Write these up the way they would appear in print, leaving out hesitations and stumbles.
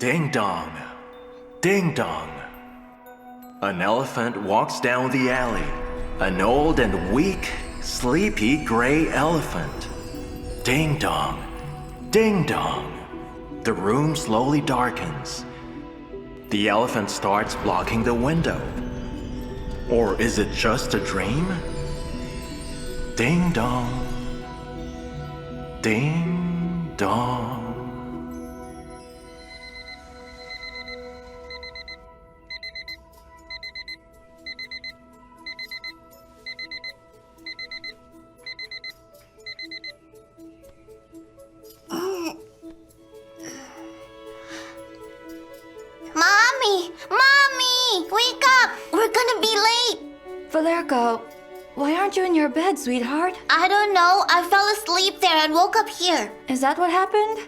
Ding dong, ding dong. An elephant walks down the alley. An old and weak, sleepy gray elephant. Ding dong, ding dong. The room slowly darkens. The elephant starts blocking the window. Or is it just a dream? Ding dong, ding dong. Mommy! Wake up! We're gonna be late! Valerka, why aren't you in your bed, sweetheart? I don't know. I fell asleep there and woke up here. Is that what happened?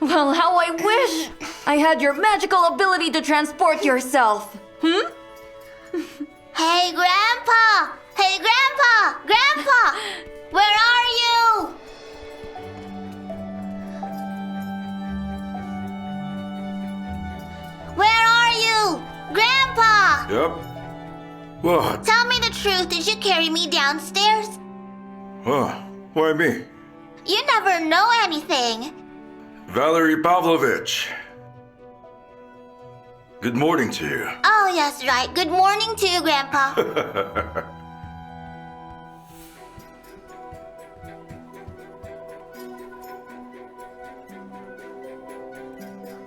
Well, how I wish I had your magical ability to transport yourself. Hey, Grandpa! Hey, Grandpa! Grandpa! Where are you? Where are you? Grandpa! Yep. What? Tell me the truth. Did you carry me downstairs? Why me? You never know anything. Valery Pavlovich. Good morning to you. Oh, yes, right. Good morning to you, Grandpa.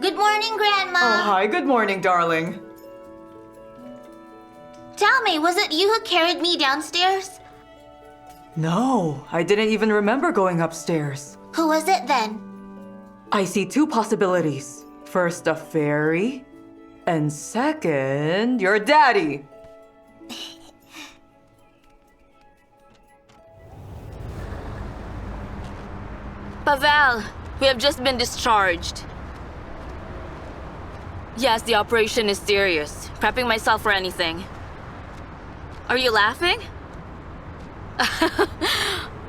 Good morning, Grandma. Oh, hi. Good morning, darling. Tell me, was it you who carried me downstairs? No, I didn't even remember going upstairs. Who was it then? I see two possibilities. First, a fairy, and second, your daddy. Pavel, we have just been discharged. Yes, the operation is serious. Prepping myself for anything. Are you laughing?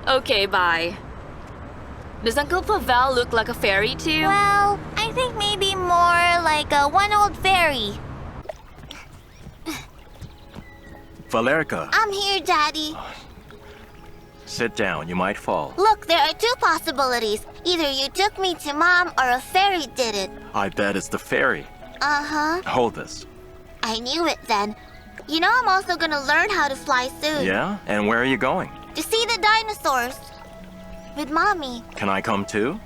Okay, bye. Does Uncle Pavel look like a fairy to you? Well, I think maybe more like a one old fairy. Valerka, I'm here, Daddy. sit down. You might fall. Look, there are two possibilities. Either you took me to Mom or a fairy did it. I bet it's the fairy. Uh-huh. Hold this. I knew it then. You know I'm also gonna learn how to fly soon. Yeah? And where are you going? To see the dinosaurs. With Mommy. Can I come too?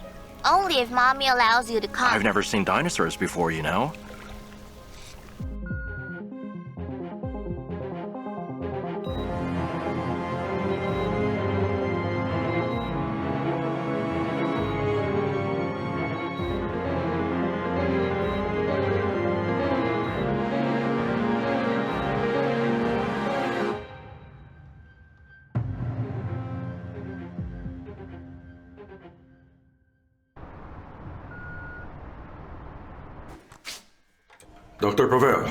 Only if Mommy allows you to come. I've never seen dinosaurs before, you know? Dr. Pavel.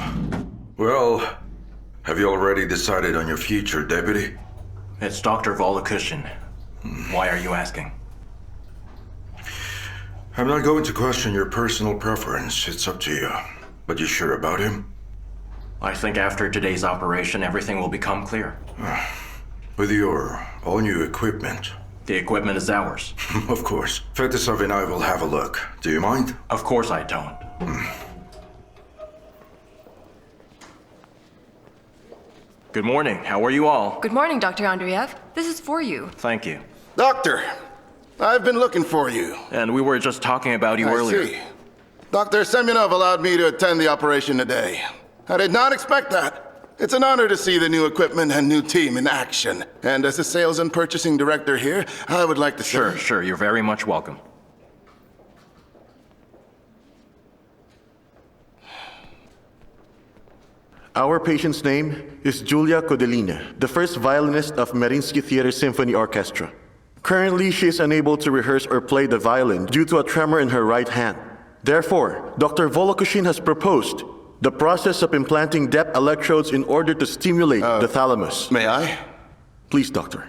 Well, have you already decided on your future, deputy? It's Dr. Volokushin. Why are you asking? I'm not going to question your personal preference. It's up to you. But you sure about him? I think after today's operation, everything will become clear. With your all-new equipment. The equipment is ours. Of course. Fetisov and I will have a look. Do you mind? Of course I don't. Good morning. How are you all? Good morning, Dr. Andreev. This is for you. Thank you. Doctor, I've been looking for you. And we were just talking about you earlier. I see. Dr. Semyonov allowed me to attend the operation today. I did not expect that. It's an honor to see the new equipment and new team in action. And as the sales and purchasing director here, I would like to say... Sure. You're very much welcome. Our patient's name is Julia Kodelina, the first violinist of Mariinsky Theater Symphony Orchestra. Currently, she is unable to rehearse or play the violin due to a tremor in her right hand. Therefore, Dr. Volokushin has proposed the process of implanting depth electrodes in order to stimulate the thalamus. May I? Please, doctor.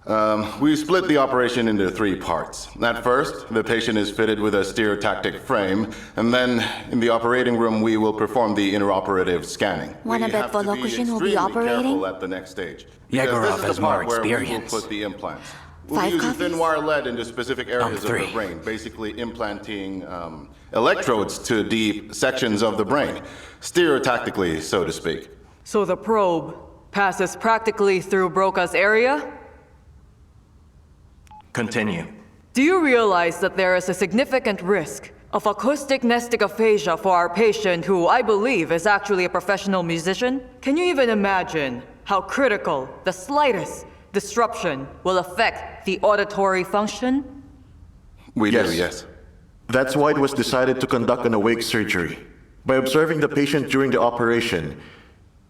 We split the operation into 3 parts. At first, the patient is fitted with a stereotactic frame, and then in the operating room, we will perform the interoperative scanning. Wanna We bet have to be Volokoshin will be extremely operating? careful at the next stage. because Yegorov this is has the more part where we will experience. put the implants. We'll 5 use copies? thin wire lead into specific areas of the 3. brain, basically implanting electrodes to deep sections of the brain, stereotactically, so to speak. So the probe passes practically through Broca's area? Continue. Do you realize that there is a significant risk of acoustic nestic aphasia for our patient who I believe is actually a professional musician? Can you even imagine how critical the slightest disruption will affect the auditory function? We Yes. do, yes. That's why it was decided to conduct an awake surgery. By observing the patient during the operation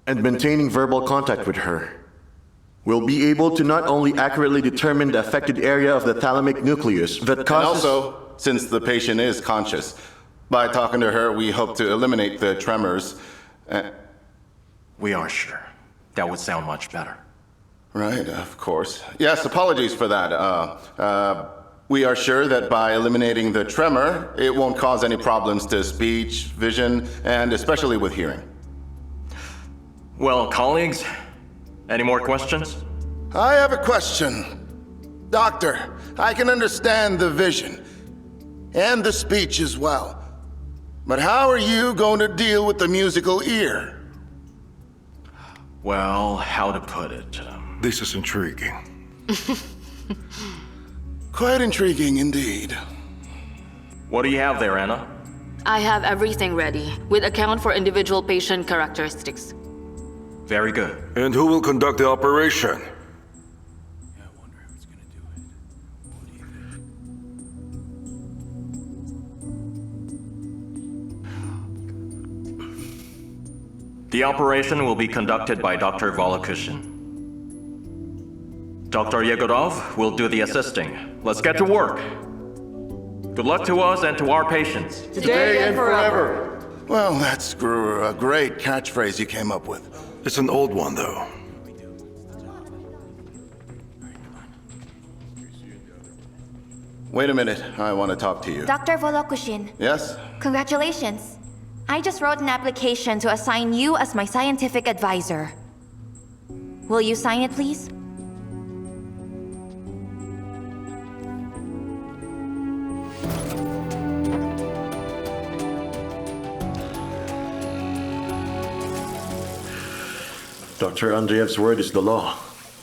and maintaining verbal contact with her, we'll be able to not only accurately determine the affected area of the thalamic nucleus that And causes... also, since the patient is conscious, by talking to her, we hope to eliminate the tremors. We are sure. That would sound much better. Right, of course. Yes, apologies for that. We are sure that by eliminating the tremor, it won't cause any problems to speech, vision, and especially with hearing. Well, colleagues, any more questions? I have a question. Doctor, I can understand the vision and the speech as well. But how are you going to deal with the musical ear? Well, how to put it? This is intriguing. Quite intriguing indeed. What do you have there, Anna? I have everything ready, with account for individual patient characteristics. Very good. And who will conduct the operation? The operation will be conducted by Dr. Volokoshin. Dr. Yegorov will do the assisting. Let's get to work. Good luck to us and to our patients. Today and forever. Well, that's a great catchphrase you came up with. It's an old one, though. Wait a minute, I want to talk to you. Dr. Volokoshin, Yes? congratulations. I just wrote an application to assign you as my scientific advisor. Will you sign it, please? Dr. Andreev's word is the law.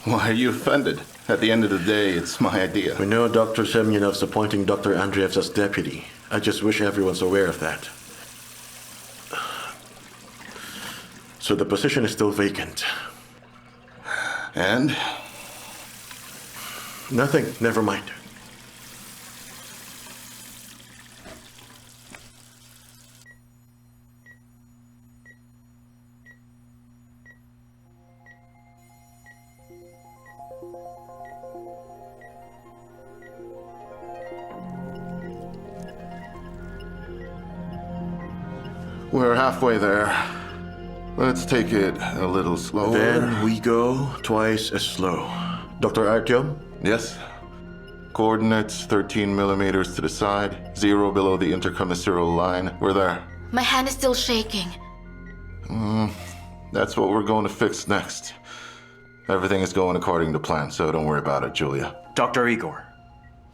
Why are you offended? At the end of the day, it's my idea. We know Dr. Semyonov's appointing Dr. Andreev as deputy. I just wish everyone's aware of that. So the position is still vacant. And? Nothing, never mind. We're halfway there. Let's take it a little slower. Then we go twice as slow. Dr. Artyom? Yes. Coordinates 13 millimeters to the side, 0 below the intercommissural line. We're there. My hand is still shaking. That's what we're going to fix next. Everything is going according to plan, so don't worry about it, Julia. Dr. Igor,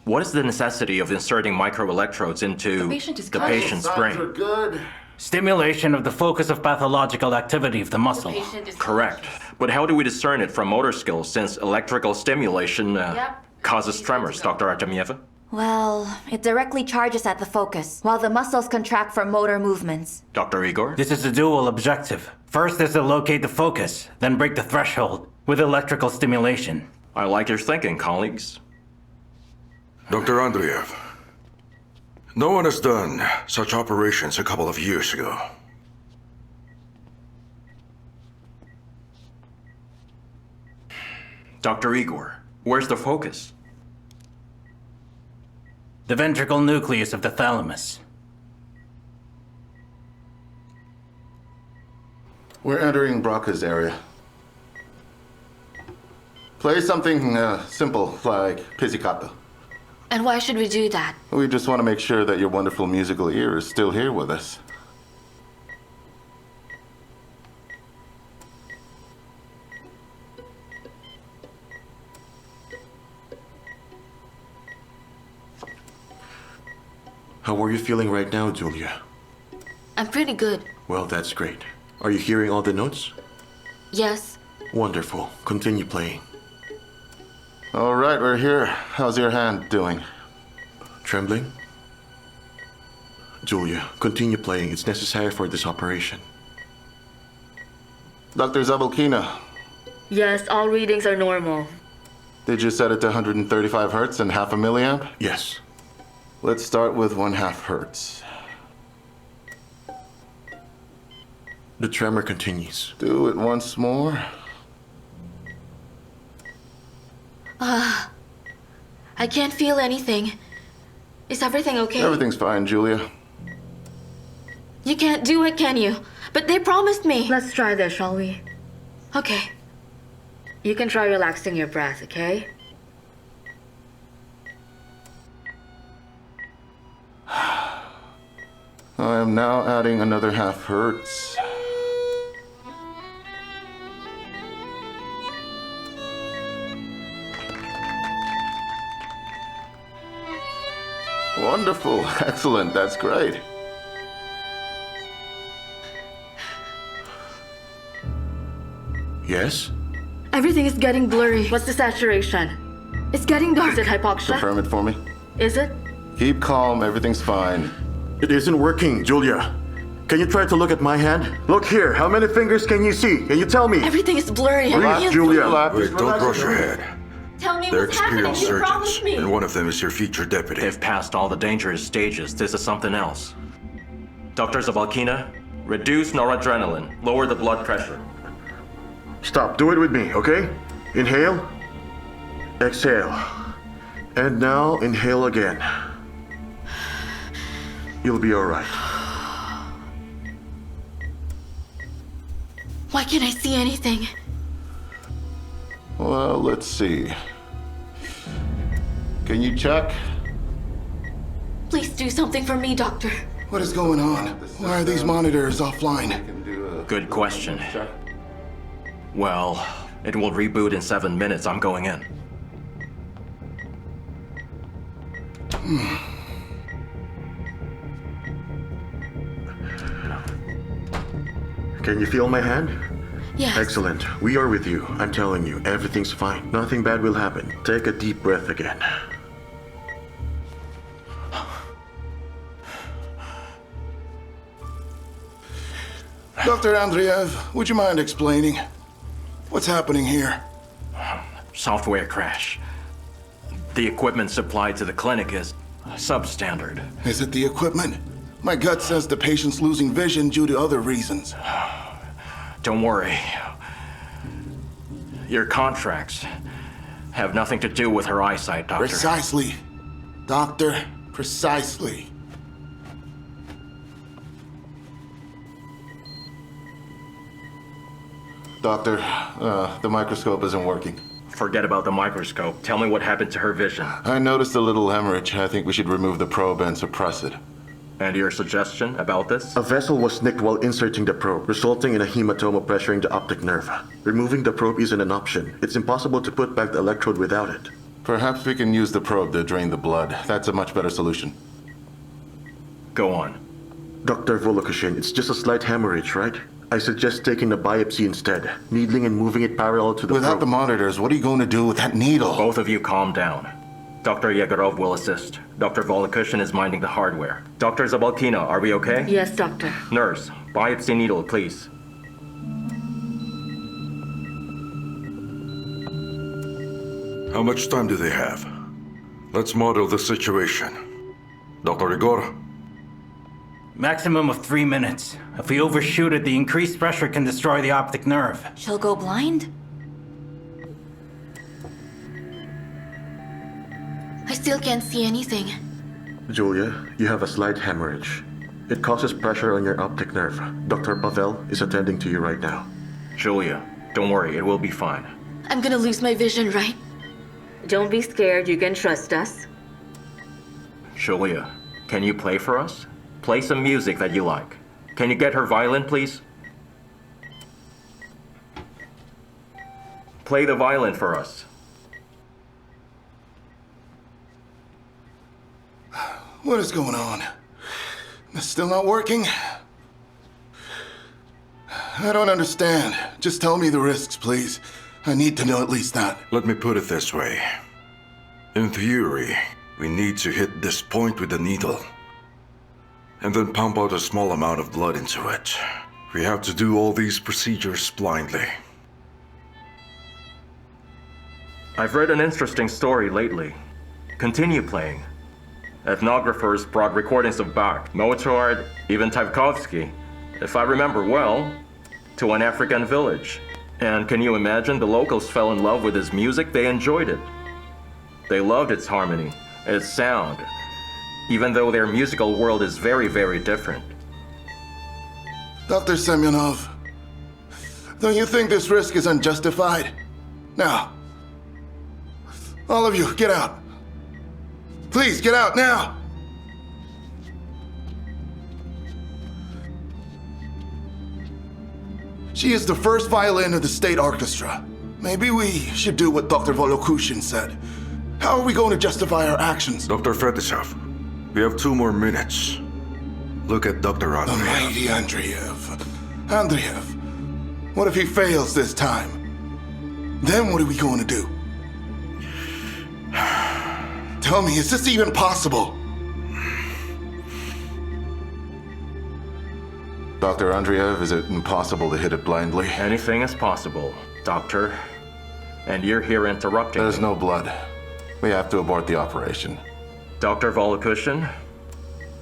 what is the necessity of inserting microelectrodes into The patient is the conscious. patient's brain? good. Stimulation of the focus of pathological activity of the muscle. Correct. But how do we discern it from motor skills since electrical stimulation causes tremors, Dr. Artemyeva? Well, it directly charges at the focus, while the muscles contract for motor movements. Dr. Igor? This is a dual objective. First is to locate the focus, then break the threshold with electrical stimulation. I like your thinking, colleagues. Dr. Andreev, no one has done such operations a couple of years ago. Dr. Igor, where's the focus? The ventricle nucleus of the thalamus. We're entering Broca's area. Play something simple like pizzicato. And why should we do that? We just want to make sure that your wonderful musical ear is still here with us. How are you feeling right now, Julia? I'm pretty good. Well, that's great. Are you hearing all the notes? Yes. Wonderful. Continue playing. All right, we're here. How's your hand doing? Trembling? Julia, continue playing. It's necessary for this operation. Dr. Zabalkina, Yes, all readings are normal. did you set it to 135 hertz and half a milliamp? Yes. Let's start with 1/2 hertz. The tremor continues. Do it once more. I can't feel anything. Is everything okay? Everything's fine, Julia. You can't do it, can you? But they promised me. Let's try this, shall we? Okay. You can try relaxing your breath, okay? I am now adding another 1/2 hertz. Wonderful. Excellent. That's great. Yes? Everything is getting blurry. What's the saturation? It's getting dark. Is it hypoxia? Confirm it for me. Is it? Keep calm. Everything's fine. It isn't working, Julia. Can you try to look at my hand? Look here. How many fingers can you see? Can you tell me? Everything is blurry. I Relax, can't Julia. Relax. Wait, don't rush ahead. Tell me They're what's happening. experienced You surgeons, promised me. and one of them is your future deputy. They've passed all the dangerous stages. This is something else. Dr. Zabalkina, reduce noradrenaline. Lower the blood pressure. Stop. Do it with me, okay? Inhale. Exhale. And now inhale again. You'll be all right. Why can't I see anything? Well, let's see. Can you check? Please do something for me, doctor. What is going on? Why are these monitors offline? Good question. Well, it will reboot in 7 minutes. I'm going in. Can you feel my hand? Yes. Excellent. We are with you. I'm telling you, everything's fine. Nothing bad will happen. Take a deep breath again. Dr. Andreev, would you mind explaining? What's happening here? Software crash. The equipment supplied to the clinic is substandard. Is it the equipment? My gut says the patient's losing vision due to other reasons. Don't worry. Your contracts have nothing to do with her eyesight, Doctor. Precisely. Doctor, precisely. Doctor, the microscope isn't working. Forget about the microscope. Tell me what happened to her vision. I noticed a little hemorrhage. I think we should remove the probe and suppress it. And your suggestion about this? A vessel was nicked while inserting the probe, resulting in a hematoma pressuring the optic nerve. Removing the probe isn't an option. It's impossible to put back the electrode without it. Perhaps we can use the probe to drain the blood. That's a much better solution. Go on. Dr. Volokushin, it's just a slight hemorrhage, right? I suggest taking a biopsy instead, needling and moving it parallel to the Without probe. the monitors, what are you going to do with that needle? Both of you calm down. Dr. Yegorov will assist. Dr. Volokushin is minding the hardware. Dr. Zabalkina, are we okay? Yes, doctor. Nurse, biopsy needle, please. How much time do they have? Let's model the situation. Dr. Igor? Maximum of 3 minutes. If we overshoot it, the increased pressure can destroy the optic nerve. She'll go blind? I still can't see anything. Julia, you have a slight hemorrhage. It causes pressure on your optic nerve. Dr. Pavel is attending to you right now. Julia, don't worry, it will be fine. I'm gonna lose my vision, right? Don't be scared, you can trust us. Julia, can you play for us? Play some music that you like. Can you get her violin, please? Play the violin for us. What is going on? It's still not working? I don't understand. Just tell me the risks, please. I need to know at least that. Let me put it this way. In theory, we need to hit this point with the needle, and then pump out a small amount of blood into it. We have to do all these procedures blindly. I've read an interesting story lately. Continue playing. Ethnographers brought recordings of Bach, Mozart, even Tchaikovsky, if I remember well, to an African village. And can you imagine, the locals fell in love with his music? They enjoyed it. They loved its harmony, its sound, even though their musical world is very, very different. Dr. Semyonov, don't you think this risk is unjustified? Now, all of you, get out. Please, get out now! She is the first violin of the state orchestra. Maybe we should do what Dr. Volokushin said. How are we going to justify our actions? Dr. Fetisov, we have 2 more minutes. Look at Dr. The Andreev. mighty Andreev. Andreev, what if he fails this time? Then what are we going to do? Tell me, is this even possible? Dr. Andreev, is it impossible to hit it blindly? Anything is possible, Doctor. And you're here interrupting There's me. no blood. We have to abort the operation. Dr. Volokushin,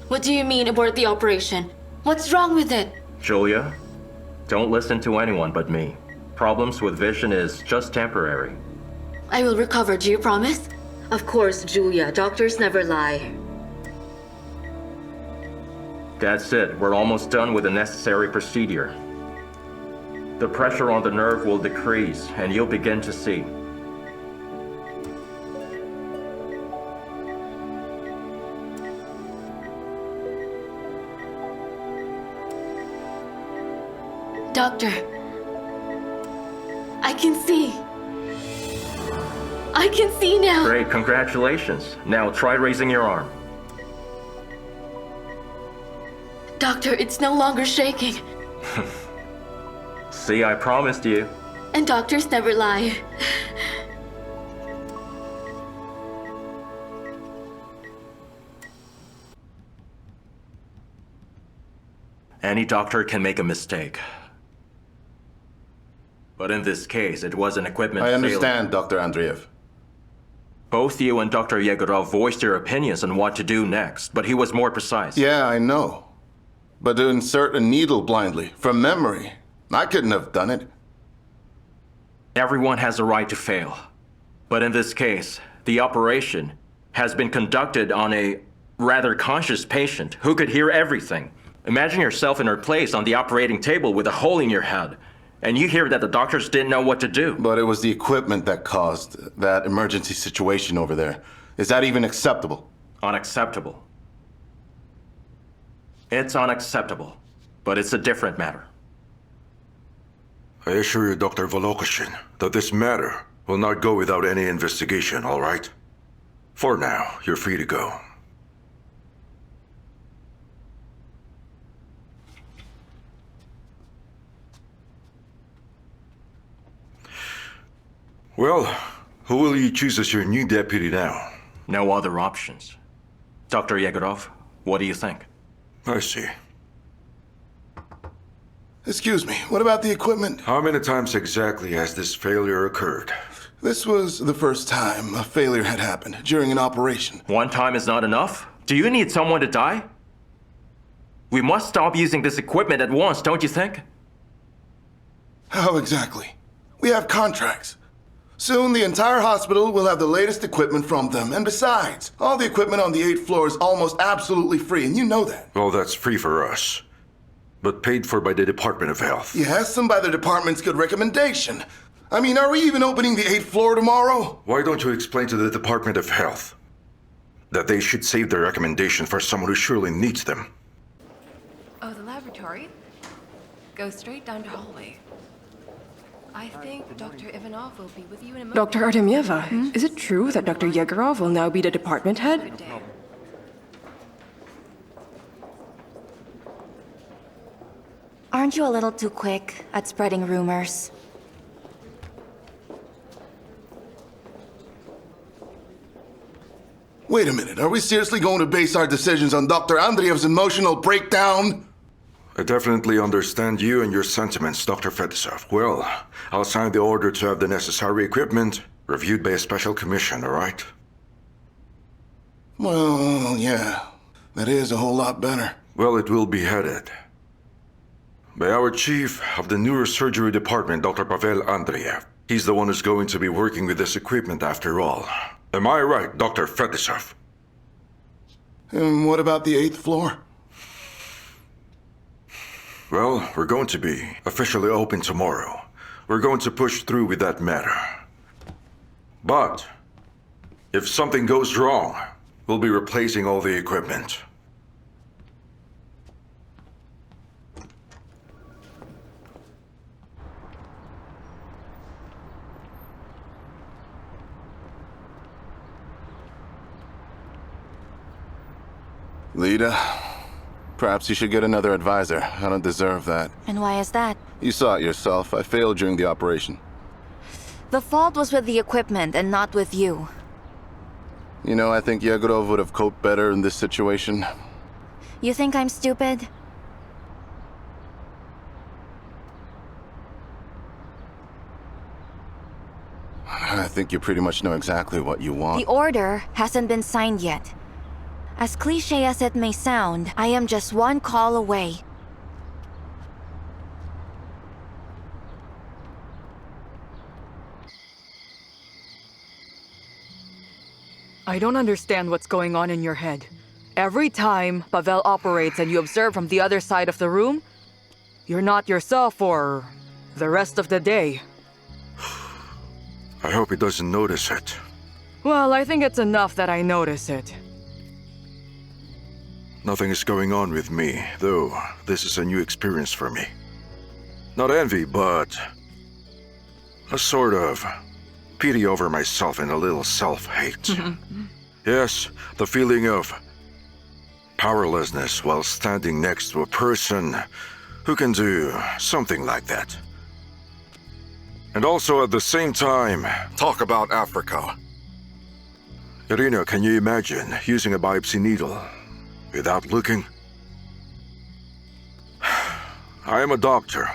What do you mean, abort the operation? What's wrong with it? Julia, don't listen to anyone but me. Problems with vision is just temporary. I will recover, do you promise? Of course, Julia. Doctors never lie. That's it. We're almost done with the necessary procedure. The pressure on the nerve will decrease, and you'll begin to see. Doctor, I can see. I can see now. Great, congratulations. Now try raising your arm. Doctor, it's no longer shaking. See, I promised you. And doctors never lie. Any doctor can make a mistake. But in this case, it was an equipment I failure. understand, Dr. Andreev. Both you and Dr. Yegorov voiced your opinions on what to do next, but he was more precise. Yeah, I know. But to insert a needle blindly, from memory, I couldn't have done it. Everyone has a right to fail. But in this case, the operation has been conducted on a rather conscious patient who could hear everything. Imagine yourself in her place on the operating table with a hole in your head, and you hear that the doctors didn't know what to do. But it was the equipment that caused that emergency situation over there. Is that even acceptable? Unacceptable. It's unacceptable, but it's a different matter. I assure you, Dr. Volokushin, that this matter will not go without any investigation, all right? For now, you're free to go. Well, who will you choose as your new deputy now? No other options. Dr. Yegorov, what do you think? I see. Excuse me, what about the equipment? How many times exactly has this failure occurred? This was the first time a failure had happened during an operation. One time is not enough? Do you need someone to die? We must stop using this equipment at once, don't you think? How exactly? We have contracts. Soon the entire hospital will have the latest equipment from them. And besides, all the equipment on the 8th floor is almost absolutely free, and you know that. Well, that's free for us, but paid for by the Department of Health. Yes, and by the department's good recommendation. I mean, are we even opening the 8th floor tomorrow? Why don't you explain to the Department of Health that they should save their recommendation for someone who surely needs them? Oh, the laboratory? Go straight down the hallway. I think Dr. Ivanov will be with you in a moment. Dr. Artemyeva, is it true that Dr. Yegorov will now be the department head? Good day. Aren't you a little too quick at spreading rumors? Wait a minute, are we seriously going to base our decisions on Dr. Andreev's emotional breakdown? I definitely understand you and your sentiments, Dr. Fedosov. Well, I'll sign the order to have the necessary equipment reviewed by a special commission, all right? Well, yeah, that is a whole lot better. Well, it will be headed by our chief of the neurosurgery department, Dr. Pavel Andreev. He's the one who's going to be working with this equipment after all. Am I right, Dr. Fedosov? And what about the 8th floor? Well, we're going to be officially open tomorrow. We're going to push through with that matter. But if something goes wrong, we'll be replacing all the equipment. Lita, perhaps you should get another advisor. I don't deserve that. And why is that? You saw it yourself. I failed during the operation. The fault was with the equipment and not with you. You know, I think Yegorov would have coped better in this situation. You think I'm stupid? I think you pretty much know exactly what you want. The order hasn't been signed yet. As cliché as it may sound, I am just one call away. I don't understand what's going on in your head. Every time Pavel operates and you observe from the other side of the room, you're not yourself for the rest of the day. I hope he doesn't notice it. Well, I think it's enough that I notice it. Nothing is going on with me, though this is a new experience for me. Not envy, but a sort of pity over myself and a little self-hate. Yes, the feeling of powerlessness while standing next to a person who can do something like that. And also at the same time, Talk about Africa. Irina, can you imagine using a biopsy needle without looking? I am a doctor.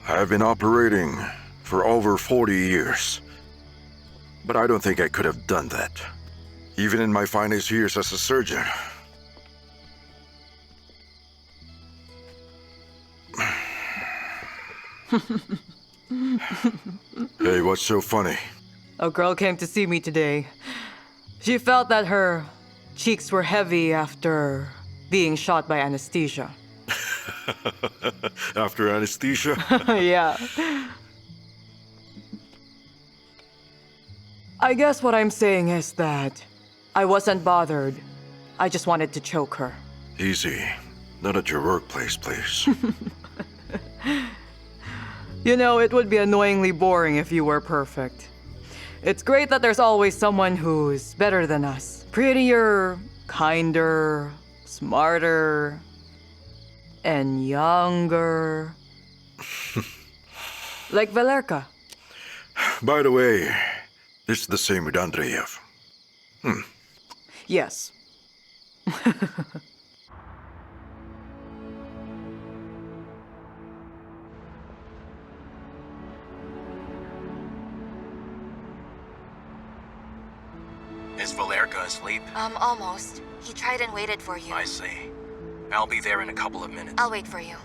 I have been operating for over 40 years. But I don't think I could have done that, even in my finest years as a surgeon. Hey, what's so funny? A girl came to see me today. She felt that her cheeks were heavy after being shot by anesthesia. After anesthesia? Yeah. I guess what I'm saying is that I wasn't bothered. I just wanted to choke her. Easy. Not at your workplace, please. You know, it would be annoyingly boring if you were perfect. It's great that there's always someone who's better than us. Prettier, kinder, smarter, and younger. Like Valerka. By the way, this is the same with Andreev. Yes. Is Valerka asleep? Almost. He tried and waited for you. I see. I'll be there in a couple of minutes. I'll wait for you.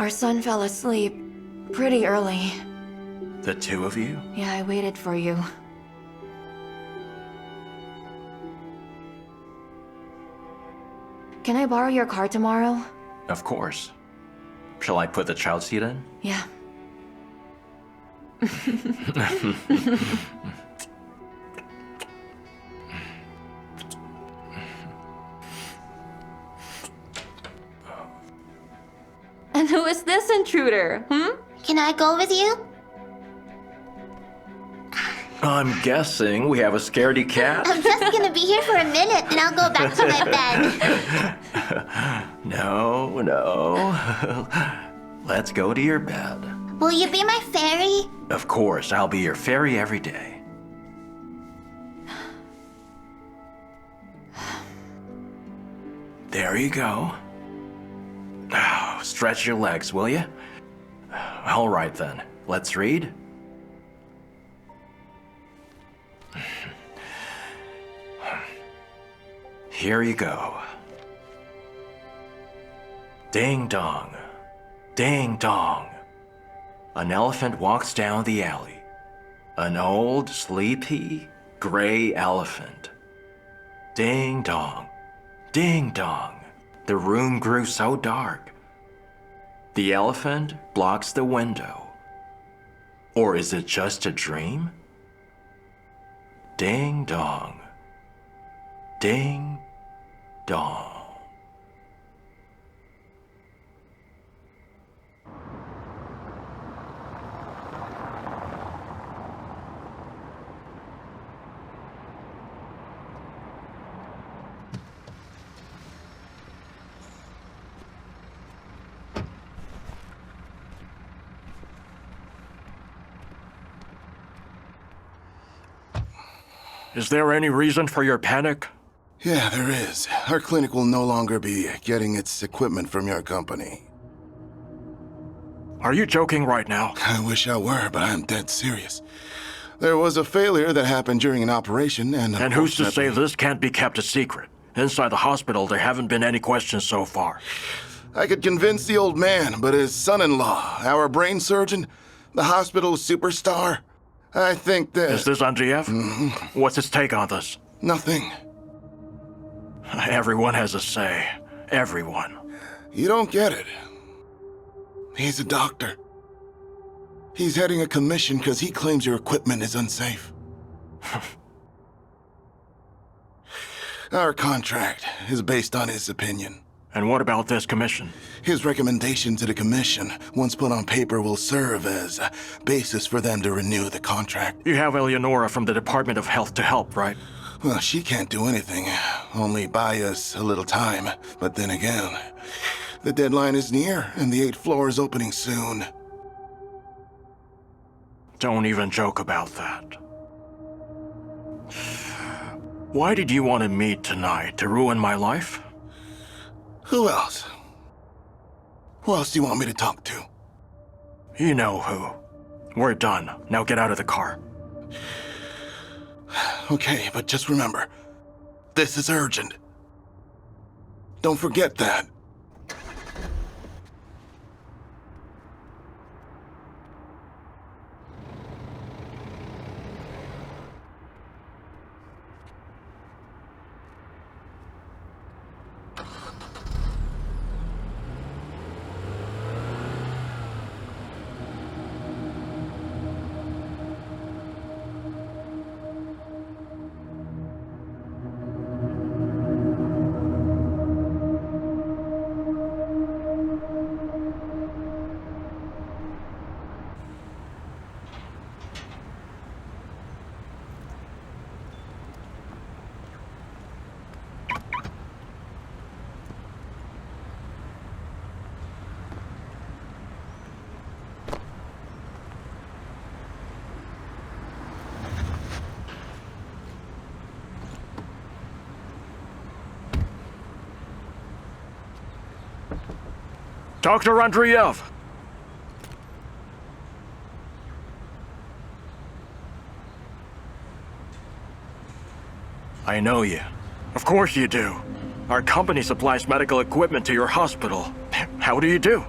Our son fell asleep pretty early. The two of you? Yeah, I waited for you. Can I borrow your car tomorrow? Of course. Shall I put the child seat in? Yeah. And who is this intruder, Can I go with you? I'm guessing we have a scaredy cat. I'm just gonna be here for a minute, then I'll go back to my bed. No. Let's go to your bed. Will you be my fairy? Of course, I'll be your fairy every day. There you go. Oh, stretch your legs, will you? All right then, let's read. Here you go. Ding dong. Ding dong. An elephant walks down the alley. An old, sleepy, gray elephant. Ding dong. Ding dong. The room grew so dark. The elephant blocks the window. Or is it just a dream? Ding dong. Ding dong. Is there any reason for your panic? Yeah, there is. Our clinic will no longer be getting its equipment from your company. Are you joking right now? I wish I were, but I'm dead serious. There was a failure that happened during an operation, and who's to say this can't be kept a secret? Inside the hospital, there haven't been any questions so far. I could convince the old man, but his son-in-law, our brain surgeon, the hospital's superstar, I think that... Is this Andreev? Mm-hmm. What's his take on this? Nothing. Everyone has a say. Everyone. You don't get it. He's a doctor. He's heading a commission because he claims your equipment is unsafe. Our contract is based on his opinion. And what about this commission? His recommendation to the commission, once put on paper, will serve as a basis for them to renew the contract. You have Eleonora from the Department of Health to help, right? Well, she can't do anything, only buy us a little time. But then again, the deadline is near, and the 8th floor is opening soon. Don't even joke about that. Why did you want to meet tonight? To ruin my life? Who else? Who else do you want me to talk to? You know who. We're done. Now get out of the car. Okay, but just remember, this is urgent. Don't forget that. Dr. Andreev! I know you. Of course you do. Our company supplies medical equipment to your hospital. How do you do?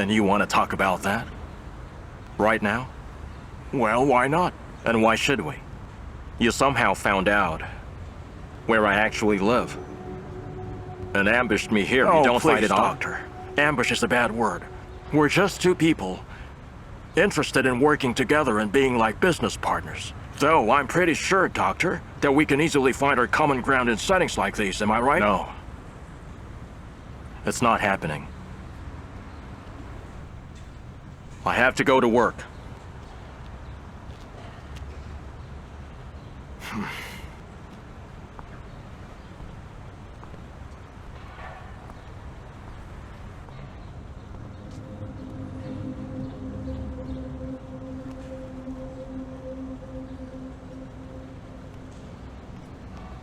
And you want to talk about that? Right now? Well, why not? And why should we? You somehow found out where I actually live. And ambushed me here. Oh, You don't find please, it odd? Doctor. Ambush is a bad word. We're just two people interested in working together and being like business partners. Though I'm pretty sure, Doctor, that we can easily find our common ground in settings like these, am I right? No. It's not happening. I have to go to work.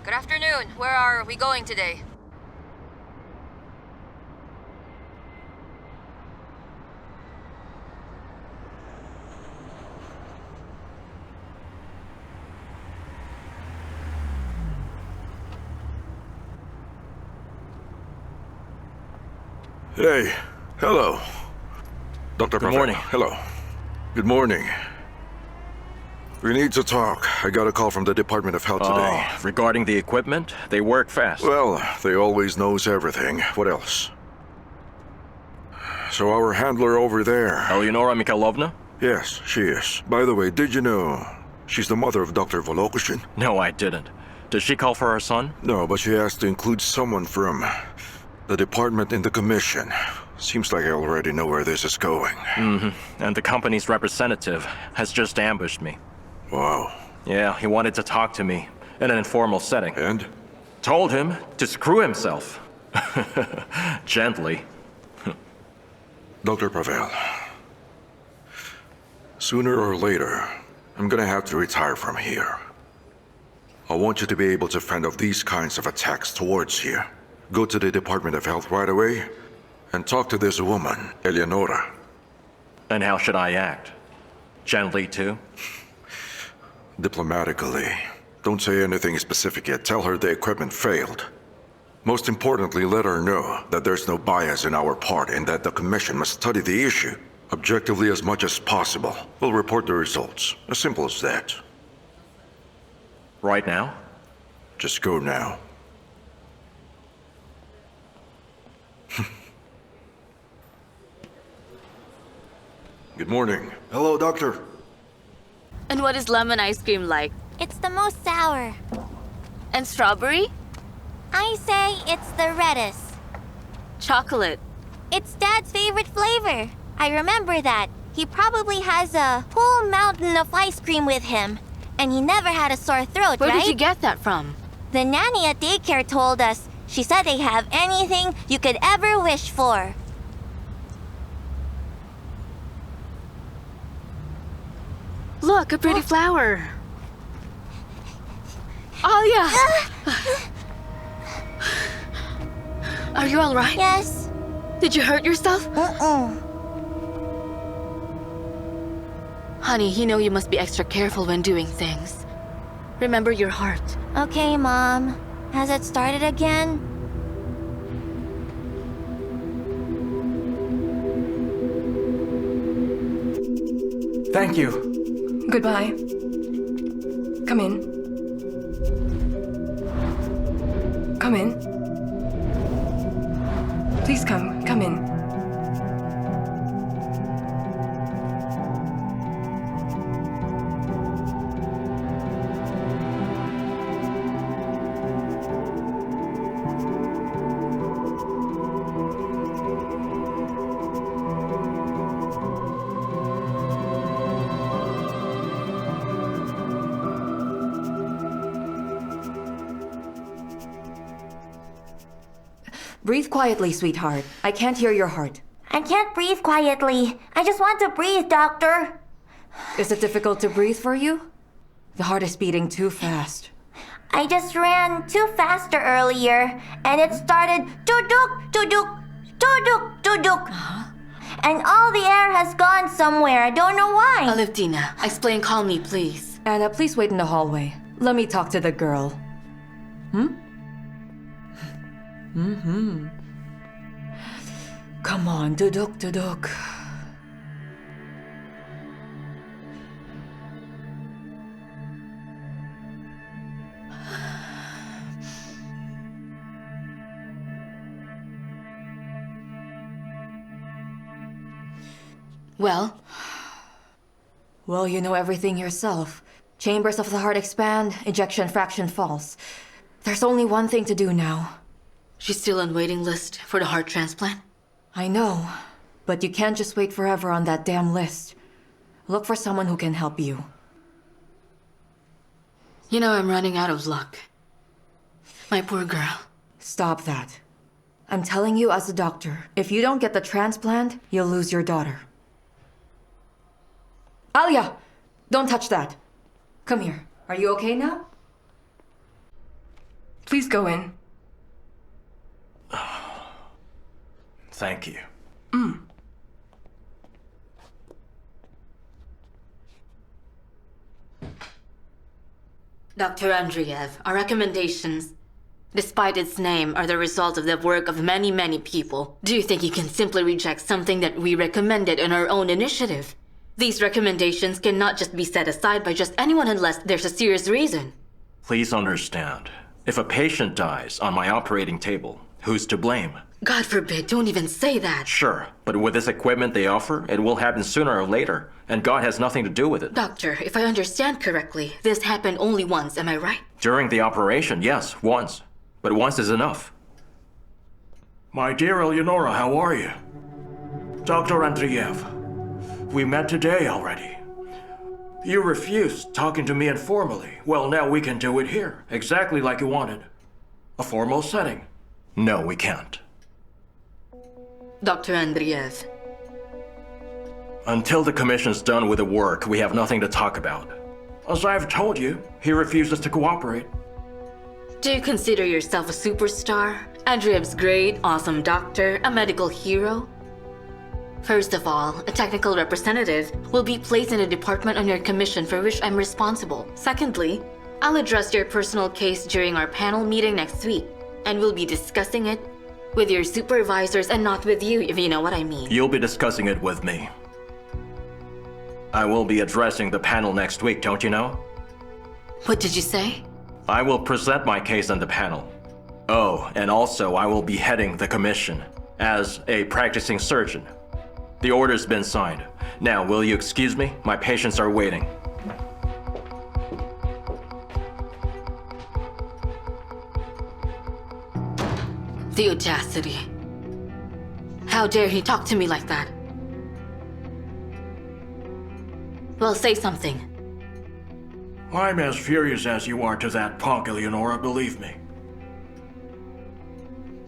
Good afternoon. Where are we going today? Hey, hello. Dr. Good Pavel. morning. Hello. Good morning. We need to talk. I got a call from the Department of Health today. Regarding the equipment, they work fast. Well, they always knows everything. What else? So our handler over there... Eleonora Mikhailovna? Yes, she is. By the way, did you know she's the mother of Dr. Volokoshin? No, I didn't. Did she call for her son? No, but she asked to include someone from the department in the commission. Seems like I already know where this is going. Mm-hmm. And the company's representative has just ambushed me. Wow. Yeah, he wanted to talk to me in an informal setting. And? Told him to screw himself. Gently. Dr. Pavel. Sooner or later, I'm gonna have to retire from here. I want you to be able to fend off these kinds of attacks towards you. Go to the Department of Health right away and talk to this woman, Eleonora. And how should I act? Gently, too? Diplomatically. Don't say anything specific yet. Tell her the equipment failed. Most importantly, let her know that there's no bias in our part and that the Commission must study the issue objectively as much as possible. We'll report the results. As simple as that. Right now? Just go now. Good morning. Hello, doctor. And what is lemon ice cream like? It's the most sour. And strawberry? I say it's the reddest. Chocolate. It's Dad's favorite flavor. I remember that. He probably has a whole mountain of ice cream with him. And he never had a sore throat, Where right? did you get that from? The nanny at daycare told us. She said they have anything you could ever wish for. Look, a pretty flower. Oh, yeah. Are you all right? Yes. Did you hurt yourself? Honey, you know you must be extra careful when doing things. Remember your heart. Okay, Mom. Has it started again? Thank you. Goodbye. Come in. Come in. Please come. Come in. Breathe quietly, sweetheart. I can't hear your heart. I can't breathe quietly. I just want to breathe, Doctor. Is it difficult to breathe for you? The heart is beating too fast. I just ran too faster earlier, and it started to-duk, to-duk, to-duk, to-duk. And all the air has gone somewhere. I don't know why. Alevtina, explain calmly, please. Anna, please wait in the hallway. Let me talk to the girl. Come on, Duduk Duduk. Well? Well, you know everything yourself. Chambers of the heart expand, ejection fraction falls. There's only one thing to do now. She's still on waiting list for the heart transplant? I know, but you can't just wait forever on that damn list. Look for someone who can help you. You know, I'm running out of luck. My poor girl. Stop that. I'm telling you as a doctor, if you don't get the transplant, you'll lose your daughter. Alia! Don't touch that. Come here. Are you okay now? Please go in. Thank you. Dr. Andreev, our recommendations, despite its name, are the result of the work of many, many people. Do you think you can simply reject something that we recommended on our own initiative? These recommendations cannot just be set aside by just anyone unless there's a serious reason. Please understand, if a patient dies on my operating table, who's to blame? God forbid, don't even say that. Sure, but with this equipment they offer, it will happen sooner or later, and God has nothing to do with it. Doctor, if I understand correctly, this happened only once, am I right? During the operation, yes, once. But once is enough. My dear Eleonora, how are you? Dr. Andreev, we met today already. You refused talking to me informally. Well, now we can do it here, exactly like you wanted. A formal setting. No, we can't. Dr. Andreev. Until the commission's done with the work, we have nothing to talk about. As I've told you, he refuses to cooperate. Do you consider yourself a superstar? Andreev's great, awesome doctor, a medical hero? First of all, a technical representative will be placed in a department on your commission for which I'm responsible. Secondly, I'll address your personal case during our panel meeting next week, and we'll be discussing it with your supervisors and not with you, if you know what I mean. You'll be discussing it with me. I will be addressing the panel next week, don't you know? What did you say? I will present my case on the panel. Oh, and also I will be heading the commission as a practicing surgeon. The order's been signed. Now, will you excuse me? My patients are waiting. The audacity. How dare he talk to me like that? Well, say something. I'm as furious as you are to that punk, Eleonora, believe me.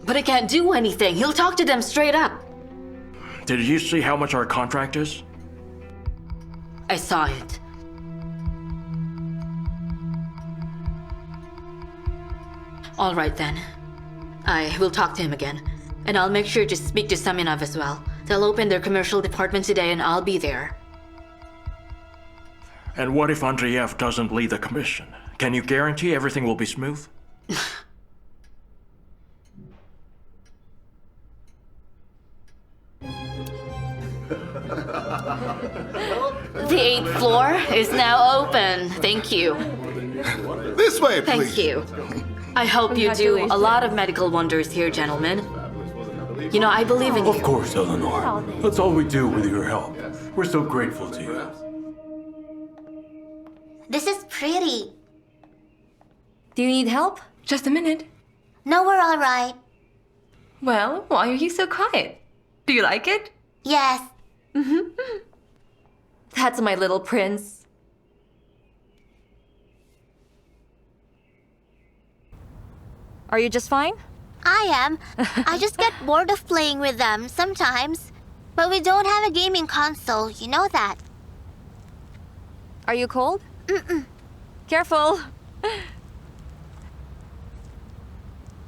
But I can't do anything. He'll talk to them straight up. Did you see how much our contract is? I saw it. All right then. I will talk to him again. And I'll make sure to speak to Semyonov as well. They'll open their commercial department today and I'll be there. And what if Andreev doesn't lead the commission? Can you guarantee everything will be smooth? The 8th floor is now open. Thank you. This way, please. Thank you. I hope you do a lot of medical wonders here, gentlemen. You know, I believe in you. Of course, Eleanor. That's all we do with your help. We're so grateful to you. This is pretty. Do you need help? Just a minute. No, we're all right. Well, why are you so quiet? Do you like it? Yes. That's my little prince. Are you just fine? I am. I just get bored of playing with them sometimes. But we don't have a gaming console, you know that. Are you cold? Careful.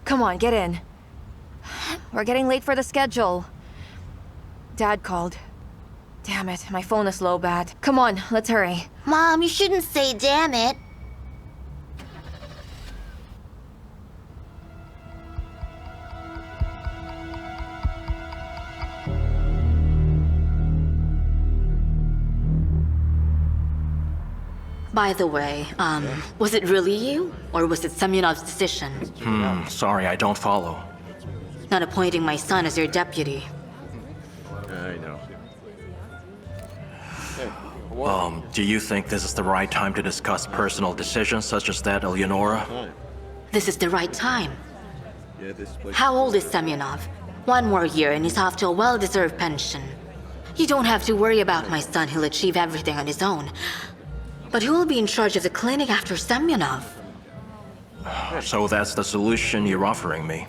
Come on, get in. We're getting late for the schedule. Dad called. Damn it, my phone is low bat. Come on, let's hurry. Mom, you shouldn't say damn it. By the way, was it really you? Or was it Semyonov's decision? Sorry, I don't follow. Not appointing my son as your deputy. I know. Do you think this is the right time to discuss personal decisions such as that, Eleonora? This is the right time. How old is Semyonov? 1 more year and he's off to a well-deserved pension. You don't have to worry about my son, he'll achieve everything on his own. But who will be in charge of the clinic after Semyonov? So that's the solution you're offering me.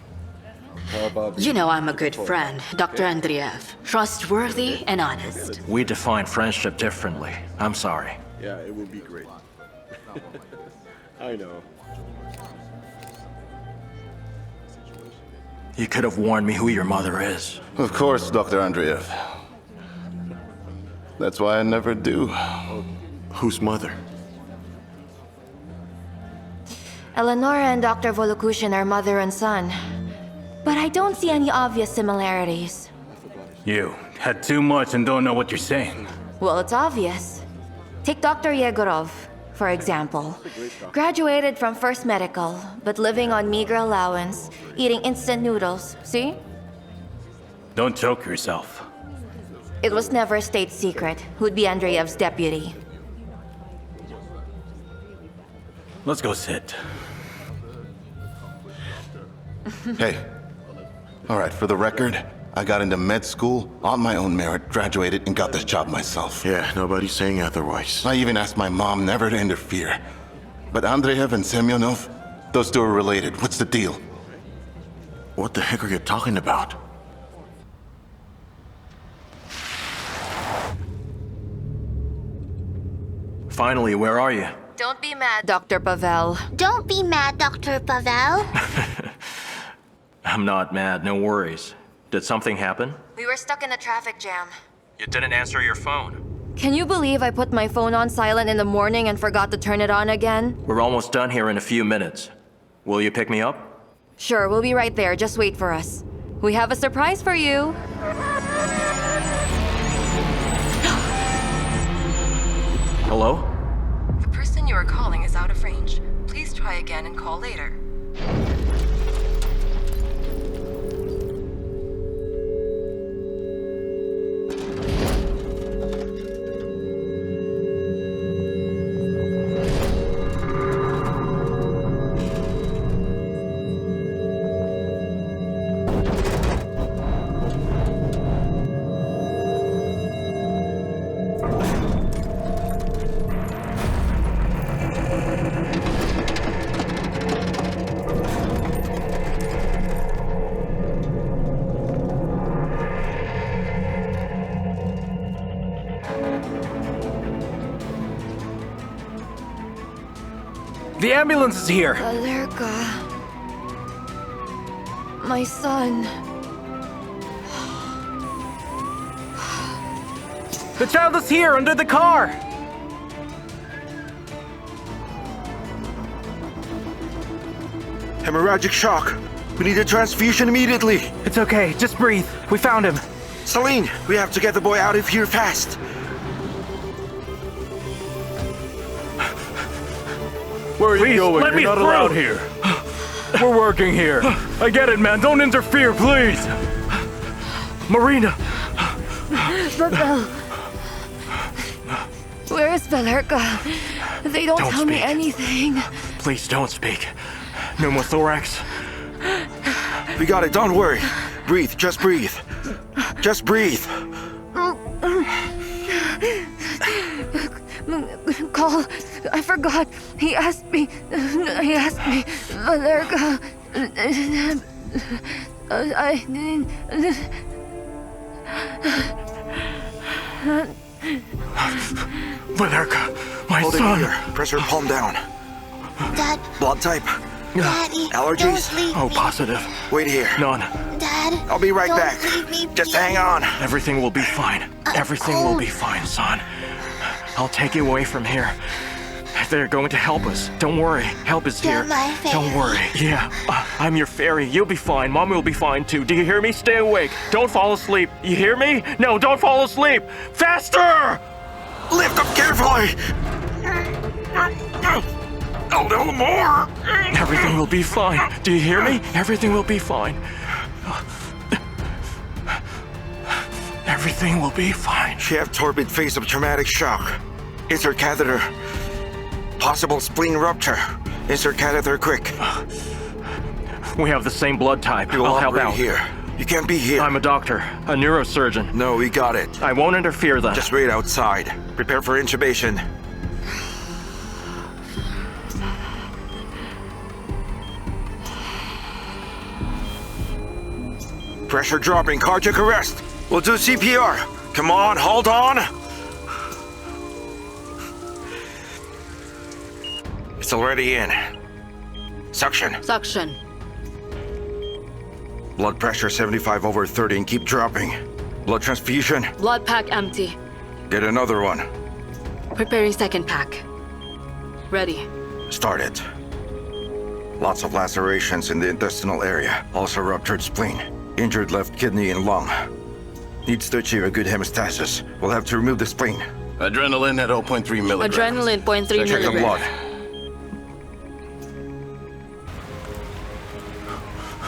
You know I'm a good friend, Dr. Andreev. Trustworthy and honest. We define friendship differently. I'm sorry. Yeah, it would be great. I know. You could have warned me who your mother is. Of course, Dr. Andreev. That's why I never do. Whose mother? Eleonora and Dr. Volukushin are mother and son. But I don't see any obvious similarities. You had too much and don't know what you're saying. Well, it's obvious. Take Dr. Yegorov, for example. Graduated from First Medical, but living on meager allowance, eating instant noodles. See? Don't choke yourself. It was never a state secret who'd be Andreev's deputy. Let's go sit. Hey. All right, for the record, I got into med school on my own merit, graduated, and got this job myself. Yeah, nobody's saying otherwise. I even asked my mom never to interfere. But Andreev and Semyonov, those two are related. What's the deal? What the heck are you talking about? Finally, where are you? Don't be mad, Dr. Pavel. Don't be mad, Dr. Pavel. I'm not mad, no worries. Did something happen? We were stuck in a traffic jam. You didn't answer your phone. Can you believe I put my phone on silent in the morning and forgot to turn it on again? We're almost done here in a few minutes. Will you pick me up? Sure, we'll be right there. Just wait for us. We have a surprise for you. Hello? The person you are calling is out of range. Please try again and call later. The ambulance is here! Valerka. My son. The child is here, under the car! Hemorrhagic shock. We need a transfusion immediately. It's okay, just breathe. We found him. Celine, we have to get the boy out of here fast. Where are you Please, going? let You're me not through. allowed here. We're working here. I get it, man. Don't interfere, please. Marina. Pavel. Where is Valerka? They don't tell me anything. Please don't speak. Pneumothorax? We got it, don't worry. Breathe, just breathe. Just breathe. Call. I forgot. He asked me. Valerka. Valerka, my Hold it son. here. Press your palm down. Dad. Blood type. Daddy. Allergies? Don't leave Oh, me. positive. Wait here. None. Dad. I'll be right don't back. Leave me, Just please. hang on. Everything will be fine. Everything will be fine, son. I'll take you away from here. They're going to help us. Don't worry. Help is here. You're my Don't fairy. worry. Yeah, I'm your fairy. You'll be fine. Mommy will be fine too. Do you hear me? Stay awake. Don't fall asleep. You hear me? No, don't fall asleep. Faster! Lift up carefully. A little more. Everything will be fine. Do you hear me? Everything will be fine. Everything will be fine. She have torpid phase of traumatic shock. Insert catheter. Possible spleen rupture. Insert catheter quick. We have the same blood type. You will I'll help operate out. here. You can't be here. I'm a doctor, a neurosurgeon. No, we got it. I won't interfere then. Just wait outside. Prepare for intubation. Pressure dropping, cardiac arrest. We'll do CPR. Come on, hold on. It's already in. Suction. Suction. Blood pressure 75/30 and keep dropping. Blood transfusion. Blood pack empty. Get another one. Preparing second pack. Ready. Start it. Lots of lacerations in the intestinal area. Also ruptured spleen. Injured left kidney and lung. Needs to achieve a good hemostasis. We'll have to remove the spleen. Adrenaline at 0.3 milligrams. Adrenaline 0.3 Check the blood. milligrams.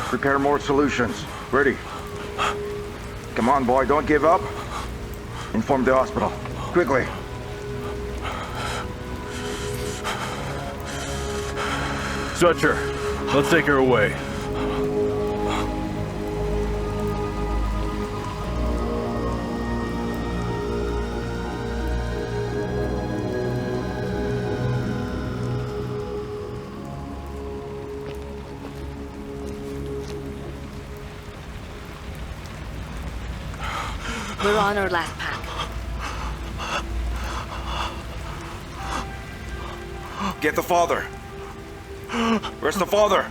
Prepare more solutions. Ready. Come on, boy, don't give up. Inform the hospital. Quickly. Stretcher, let's take her away. We're on our last pack. Get the father. Where's the father?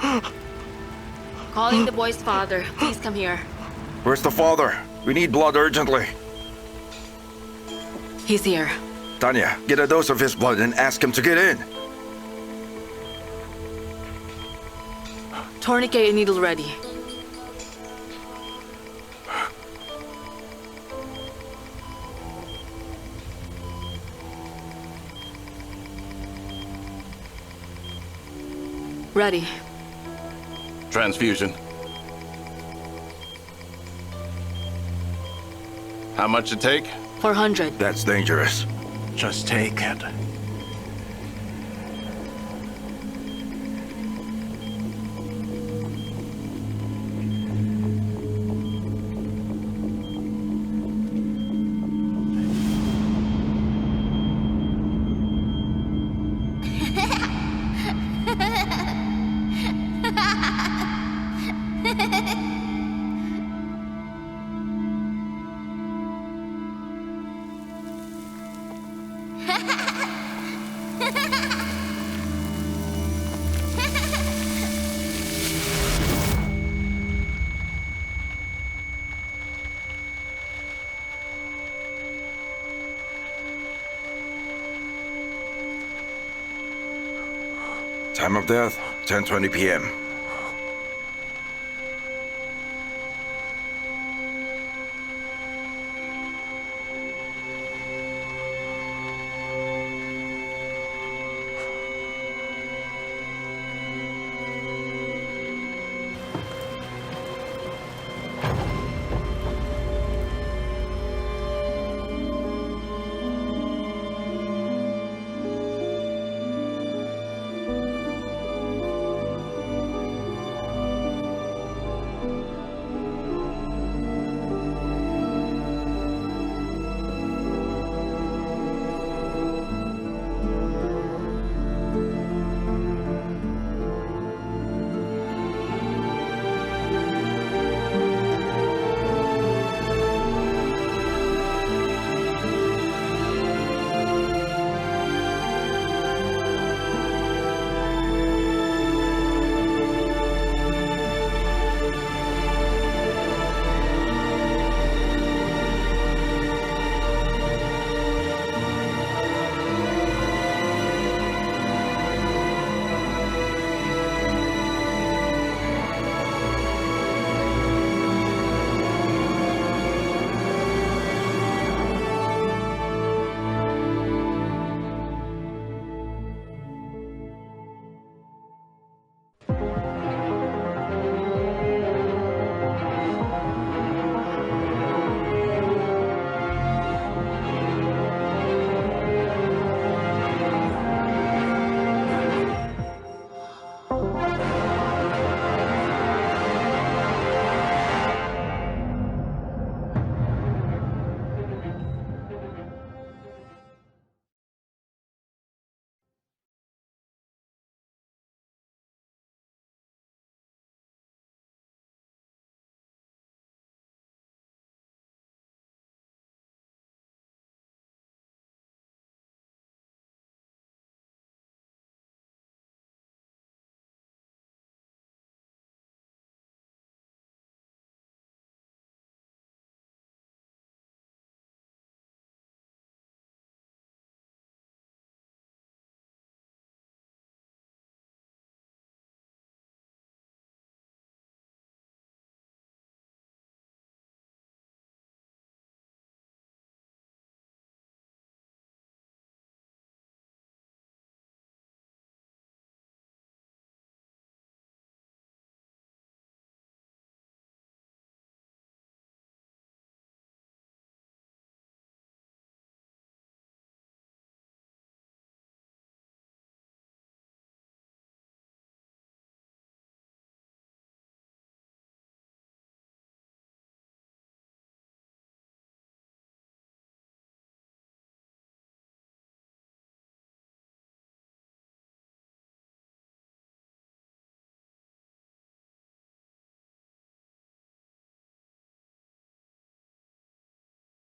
Calling the boy's father. Please come here. Where's the father? We need blood urgently. He's here. Tanya, get a dose of his blood and ask him to get in. Tourniquet and needle ready. Ready. Transfusion. How much it take? 400. That's dangerous. Just take it. Time of death, 10:20 p.m.